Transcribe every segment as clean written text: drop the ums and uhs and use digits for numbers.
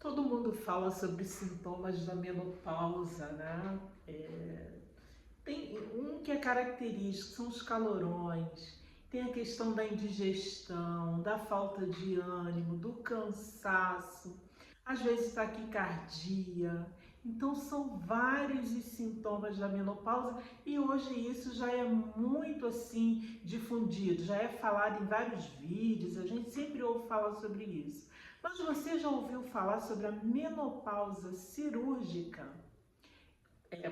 Todo mundo fala sobre sintomas da menopausa, né? Tem um que é característico, são os calorões, tem a questão da indigestão, da falta de ânimo, do cansaço, às vezes taquicardia. Então são vários os sintomas da menopausa e hoje isso já é muito assim difundido, já é falado em vários vídeos, a gente sempre ouve falar sobre isso. Mas você já ouviu falar sobre a menopausa cirúrgica?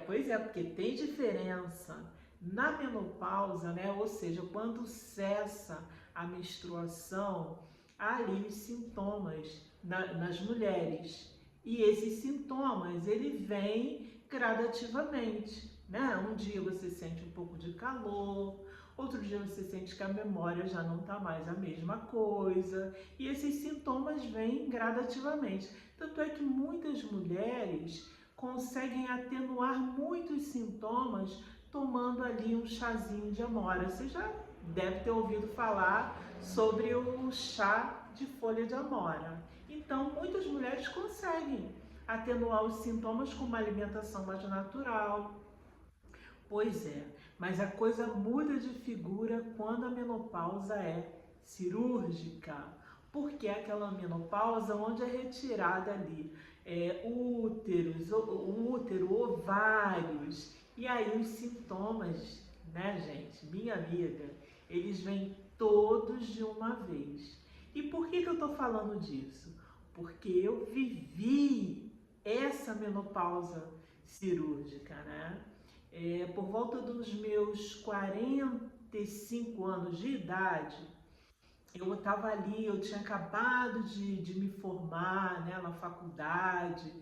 Pois é, porque tem diferença na menopausa, né? Ou seja, quando cessa a menstruação, há ali os sintomas nas mulheres. E esses sintomas, ele vem gradativamente, né? Um dia você sente um pouco de calor, outro dia você sente que a memória já não está mais a mesma coisa. E esses sintomas vêm gradativamente. Tanto é que muitas mulheres conseguem atenuar muitos sintomas tomando ali um chazinho de amora. Você já deve ter ouvido falar sobre o chá de folha de amora. Então, muitas mulheres conseguem atenuar os sintomas com uma alimentação mais natural. Pois é, mas a coisa muda de figura quando a menopausa é cirúrgica, porque é aquela menopausa onde é retirada ali úteros, o útero, ovários, e aí os sintomas, né, gente, minha amiga, eles vêm todos de uma vez. E por que eu tô falando disso? Porque eu vivi essa menopausa cirúrgica, né? Por volta dos meus 45 anos de idade, eu estava ali, eu tinha acabado de me formar, né, na faculdade,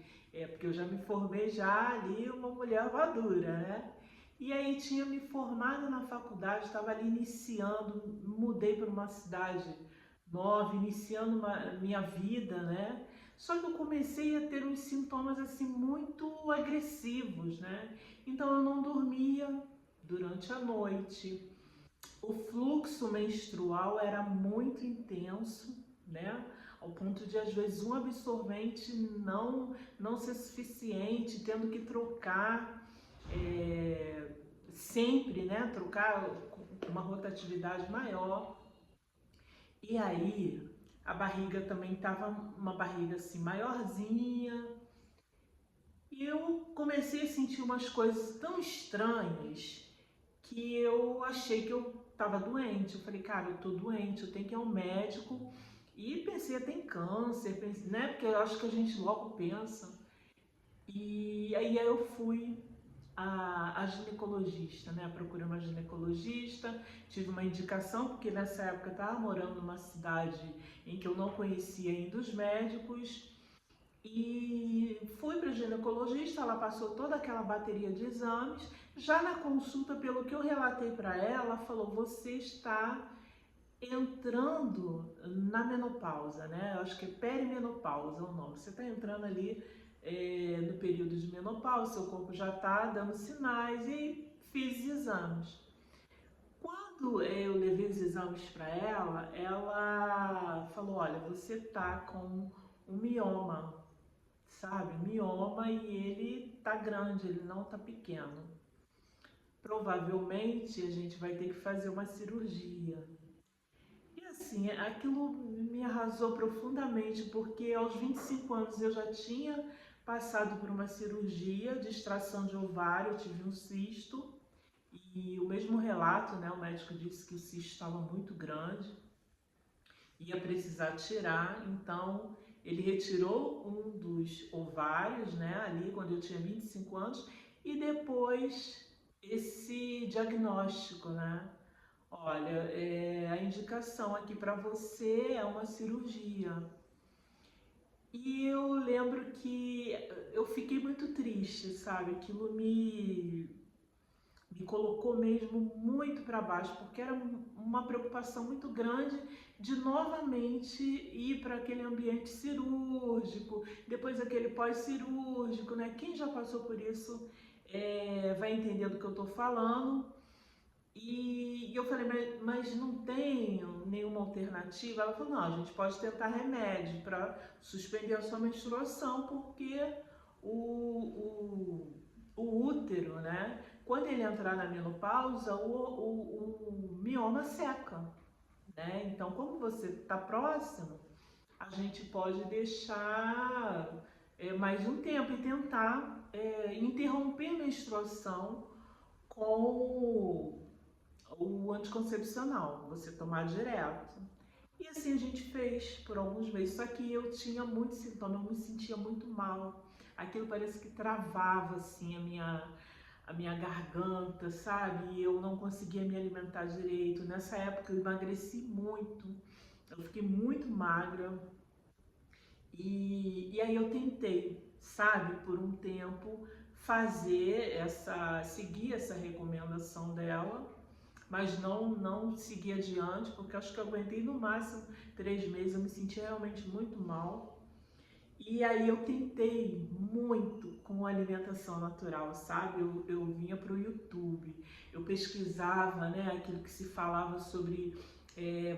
porque eu já me formei já ali uma mulher madura, né? E aí tinha me formado na faculdade, estava ali iniciando, mudei para uma cidade nova, iniciando minha vida, né? Só que eu comecei a ter uns sintomas assim muito agressivos, né? Então eu não dormia durante a noite, o fluxo menstrual era muito intenso, né? Ao ponto de às vezes um absorvente não ser suficiente, tendo que trocar sempre, né? Trocar com uma rotatividade maior. E aí a barriga também estava uma barriga assim maiorzinha. E eu comecei a sentir umas coisas tão estranhas que eu achei que eu estava doente. Eu falei, cara, eu tô doente, eu tenho que ir ao médico. E pensei até em câncer, pensei, né? Porque eu acho que a gente logo pensa. E aí eu fui a ginecologista, né? Procurei uma ginecologista, tive uma indicação, porque nessa época eu estava morando numa cidade em que eu não conhecia ainda os médicos. E fui para a ginecologista, ela passou toda aquela bateria de exames. Já na consulta, pelo que eu relatei para ela, ela falou: você está entrando na menopausa, né? Eu acho que é perimenopausa o nome. Você está entrando ali no período de menopausa, seu corpo já está dando sinais e fiz exames. Quando eu levei os exames para ela falou: olha, você está com um mioma, sabe? Mioma, e ele tá grande, ele não tá pequeno. Provavelmente a gente vai ter que fazer uma cirurgia. E assim, aquilo me arrasou profundamente, porque aos 25 anos eu já tinha passado por uma cirurgia de extração de ovário, eu tive um cisto, e o mesmo relato, né? O médico disse que o cisto estava muito grande, ia precisar tirar, então ele retirou um dos ovários, né, ali quando eu tinha 25 anos, e depois esse diagnóstico, né? Olha, a indicação aqui para você é uma cirurgia. E eu lembro que eu fiquei muito triste, sabe? Aquilo me colocou mesmo muito para baixo, porque era uma preocupação muito grande de novamente ir para aquele ambiente cirúrgico, depois aquele pós-cirúrgico, né? Quem já passou por isso vai entender do que eu estou falando. E eu falei, mas não tem nenhuma alternativa? Ela falou, não, a gente pode tentar remédio para suspender a sua menstruação, porque o, o útero, né? Quando ele entrar na menopausa, o mioma seca, né? Então, como você está próximo, a gente pode deixar mais um tempo e tentar interromper a menstruação com o anticoncepcional, você tomar direto. E assim a gente fez por alguns meses, só que eu tinha muitos sintomas, eu me sentia muito mal. Aquilo parece que travava assim a minha garganta, sabe? E eu não conseguia me alimentar direito. Nessa época eu emagreci muito, eu fiquei muito magra. E aí eu tentei, sabe, por um tempo seguir essa recomendação dela, mas não segui adiante, porque acho que eu aguentei no máximo 3 meses, eu me senti realmente muito mal. E aí eu tentei muito com alimentação natural, sabe? Eu vinha para o YouTube, eu pesquisava, né, aquilo que se falava sobre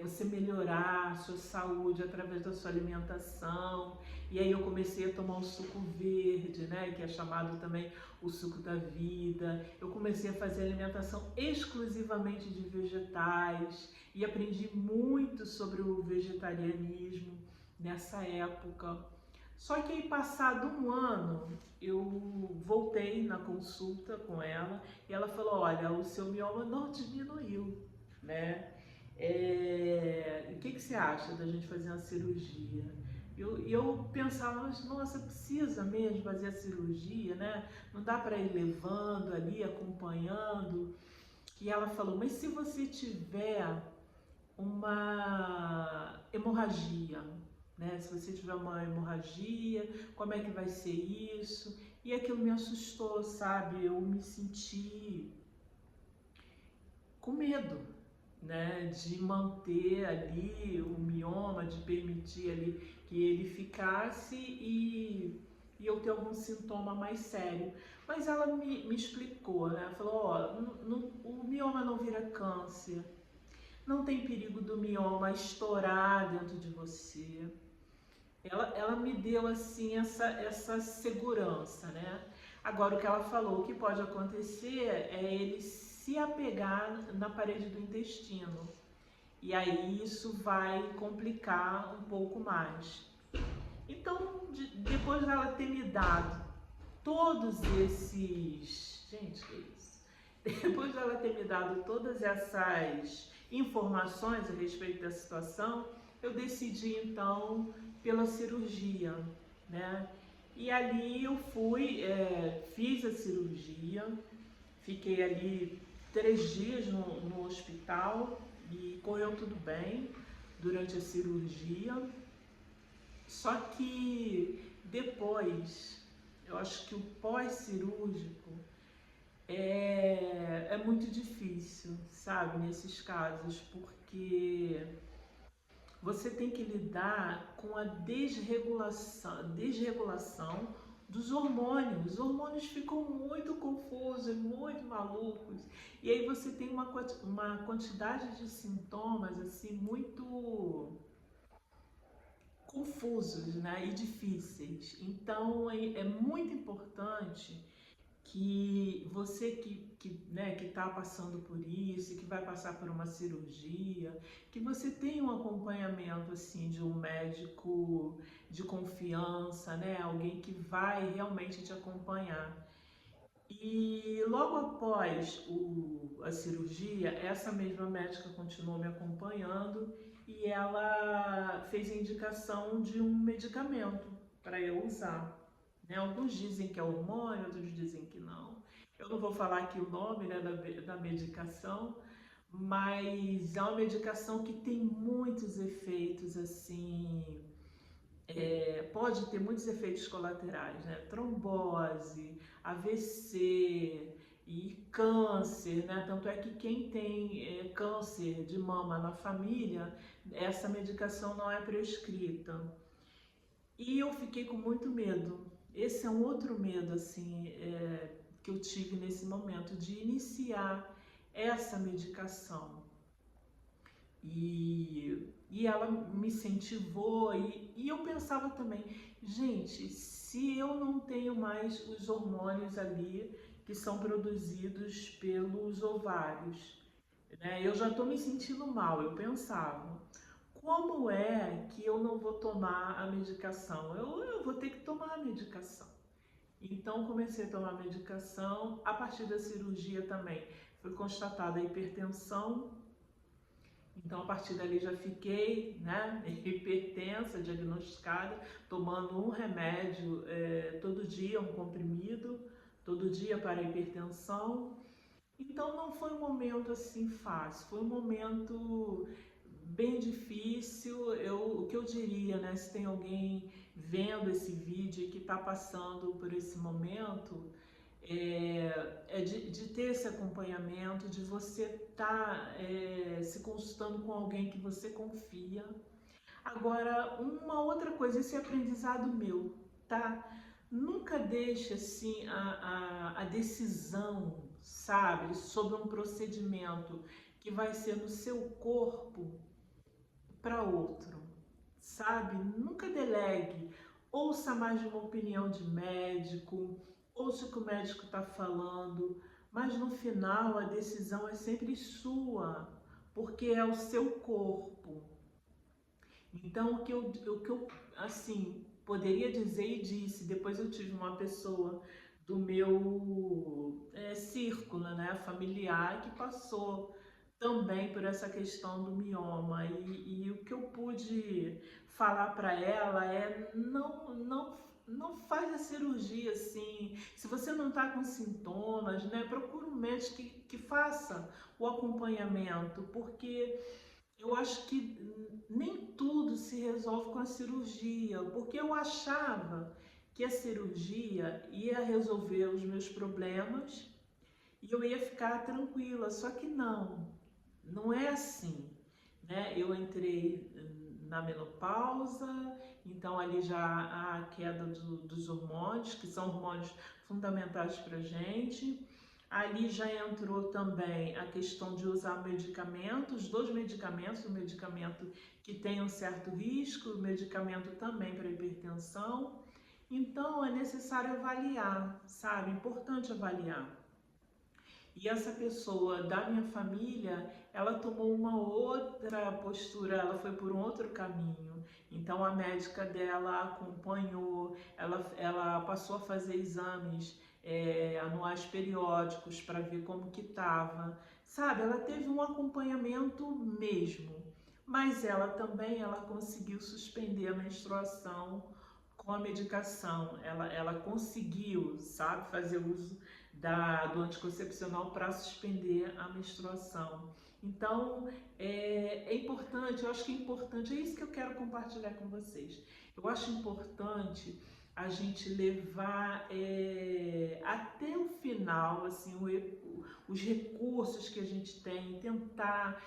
você melhorar a sua saúde através da sua alimentação. E aí eu comecei a tomar o suco verde, né, que é chamado também o suco da vida. Eu comecei a fazer alimentação exclusivamente de vegetais e aprendi muito sobre o vegetarianismo nessa época. Só que aí, passado um ano, eu voltei na consulta com ela e ela falou: olha, o seu mioma não diminuiu, né? O que você acha da gente fazer uma cirurgia? Eu pensava, mas nossa, precisa mesmo fazer a cirurgia, né? Não dá para ir levando ali, acompanhando. E ela falou: mas se você tiver uma hemorragia, né? Se você tiver uma hemorragia, como é que vai ser isso? E aquilo me assustou, sabe? Eu me senti com medo, né? De manter ali o mioma, de permitir ali que ele ficasse e eu ter algum sintoma mais sério. Mas ela me explicou, né? Falou, ó, o mioma não vira câncer, não tem perigo do mioma estourar dentro de você. Ela me deu assim essa segurança, né? Agora o que ela falou, o que pode acontecer é ele se apegar na parede do intestino. E aí isso vai complicar um pouco mais. Então, depois dela ter me dado todos esses. Gente, que isso? Depois dela ter me dado todas essas informações a respeito da situação, eu decidi então pela cirurgia, né? E ali eu fui, fiz a cirurgia, fiquei ali 3 dias no hospital e correu tudo bem durante a cirurgia. Só que depois, eu acho que o pós-cirúrgico é muito difícil, sabe, nesses casos, porque você tem que lidar com a desregulação dos hormônios. Os hormônios ficam muito confusos, muito malucos, e aí você tem uma quantidade de sintomas assim muito confusos, né, e difíceis. Então é muito importante que você né, que está passando por isso, que vai passar por uma cirurgia, que você tenha um acompanhamento assim de um médico de confiança, né, alguém que vai realmente te acompanhar. E logo após a cirurgia, essa mesma médica continuou me acompanhando e ela fez a indicação de um medicamento para eu usar, né? Alguns dizem que é hormônio, outros dizem que não. Eu não vou falar aqui o nome, né, da medicação, mas é uma medicação que tem muitos efeitos assim, pode ter muitos efeitos colaterais, né? Trombose, AVC e câncer, né? Tanto é que quem tem câncer de mama na família, essa medicação não é prescrita. E eu fiquei com muito medo. Esse é um outro medo, assim, que eu tive nesse momento, de iniciar essa medicação. E ela me incentivou, e eu pensava também, gente, se eu não tenho mais os hormônios ali que são produzidos pelos ovários, né, eu já estou me sentindo mal, eu pensava, como é que eu não vou tomar a medicação? Eu vou ter que tomar a medicação. Então comecei a tomar medicação, a partir da cirurgia também foi constatada a hipertensão. Então, a partir dali já fiquei, né, hipertensa, diagnosticada, tomando um remédio todo dia, um comprimido, todo dia para a hipertensão. Então, não foi um momento assim fácil, foi um momento bem difícil. O que eu diria, né, se tem alguém vendo esse vídeo e que está passando por esse momento, de ter esse acompanhamento, de você estar se consultando com alguém que você confia. Agora, uma outra coisa, esse é aprendizado meu, tá? Nunca deixe assim a decisão, sabe, sobre um procedimento que vai ser no seu corpo para outro, sabe? Nunca delegue. Ouça mais de uma opinião de médico, ouça o que o médico está falando, mas no final a decisão é sempre sua, porque é o seu corpo. Então, o que eu assim, poderia dizer e disse, depois eu tive uma pessoa do meu círculo, né, familiar, que passou também por essa questão do mioma, e o que eu pude falar para ela é não faz a cirurgia assim. Se você não está com sintomas, né, procura um médico que faça o acompanhamento, porque eu acho que nem tudo se resolve com a cirurgia, porque eu achava que a cirurgia ia resolver os meus problemas e eu ia ficar tranquila, só que não é assim, né? Eu entrei na menopausa, então ali já há a queda dos hormônios, que são hormônios fundamentais para a gente. Ali já entrou também a questão de usar medicamentos, dois medicamentos, o medicamento que tem um certo risco, o medicamento também para hipertensão. Então é necessário avaliar, sabe? Importante avaliar. E essa pessoa da minha família, ela tomou uma outra postura, ela foi por um outro caminho. Então a médica dela acompanhou, ela passou a fazer exames anuais periódicos para ver como que estava. Sabe, ela teve um acompanhamento mesmo, mas ela também ela conseguiu suspender a menstruação com a medicação. Ela conseguiu, sabe, fazer uso do anticoncepcional para suspender a menstruação. Então, é importante, eu acho que é importante, é isso que eu quero compartilhar com vocês. Eu acho importante a gente levar até o final, assim, os recursos que a gente tem, tentar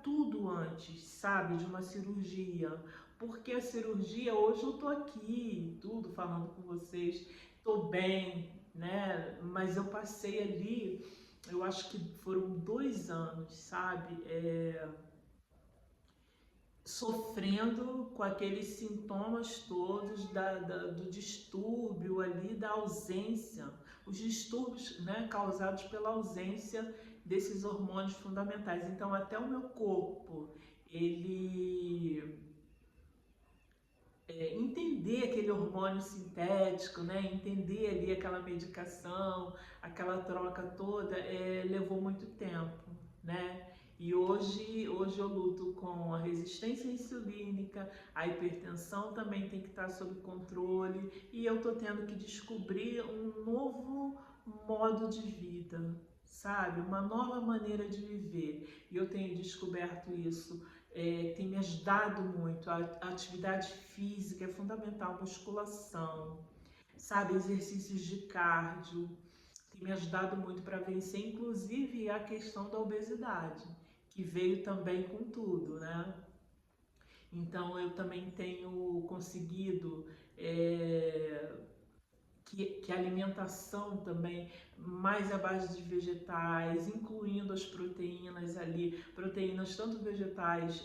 tudo antes, sabe, de uma cirurgia. Porque a cirurgia, hoje eu tô aqui, tudo falando com vocês, tô bem, né? Mas eu passei ali, eu acho que foram 2 anos, sabe? Sofrendo com aqueles sintomas todos do distúrbio ali, da ausência, os distúrbios, né, causados pela ausência desses hormônios fundamentais. Então, até o meu corpo, ele entender aquele hormônio sintético, né? Entender ali aquela medicação, aquela troca toda, levou muito tempo, né? E hoje eu luto com a resistência insulínica, a hipertensão também tem que estar sob controle, e eu tô tendo que descobrir um novo modo de vida, sabe? Uma nova maneira de viver. E eu tenho descoberto isso, tem me ajudado muito. A atividade física é fundamental, musculação, sabe, exercícios de cardio, tem me ajudado muito para vencer, inclusive a questão da obesidade, que veio também com tudo, né? Então eu também tenho conseguido que a alimentação também mais à base de vegetais, incluindo as proteínas ali, proteínas tanto vegetais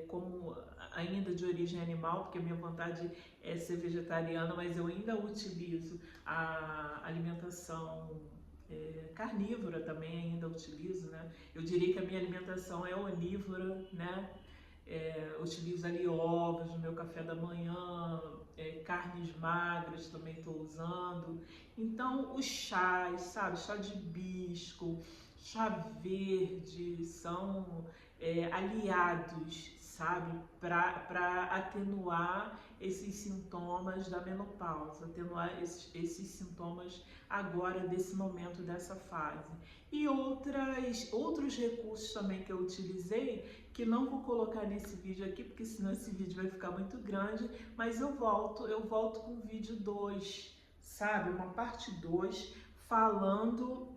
como ainda de origem animal, porque a minha vontade é ser vegetariana, mas eu ainda utilizo a alimentação carnívora também, ainda utilizo, né? Eu diria que a minha alimentação é onívora, né? Utilizo ali ovos no meu café da manhã, carnes magras também estou usando. Então, os chás, sabe? Chá de hibisco, chá verde, são aliados, sabe? Para atenuar esses sintomas da menopausa, atenuar esses sintomas agora desse momento, dessa fase. E outros recursos também que eu utilizei, que não vou colocar nesse vídeo aqui, porque senão esse vídeo vai ficar muito grande, mas eu volto com o vídeo 2, sabe? Uma parte 2, falando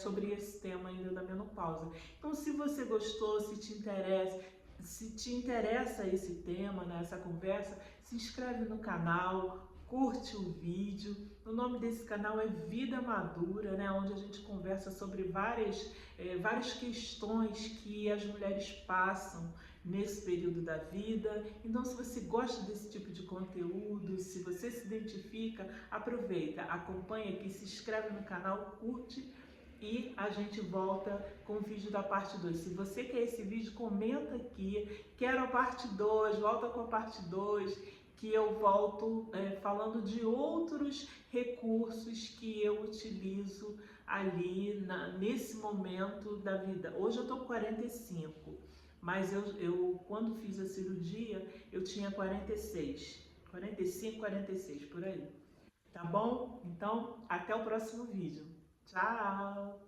sobre esse tema ainda da menopausa. Então, se você gostou, se te interessa esse tema, né, essa conversa, se inscreve no canal, curte o vídeo. O nome desse canal é Vida Madura, né, onde a gente conversa sobre várias questões que as mulheres passam nesse período da vida. Então, se você gosta desse tipo de conteúdo, se você se identifica, aproveita, acompanha aqui, se inscreve no canal, curte e a gente volta com o vídeo da parte 2. Se você quer esse vídeo, comenta aqui, quero a parte 2, volta com a parte 2, que eu volto falando de outros recursos que eu utilizo ali nesse momento da vida. Hoje eu tô com 45, mas eu quando fiz a cirurgia eu tinha 46, 45, 46 por aí. Tá bom? Então, até o próximo vídeo. Tchau!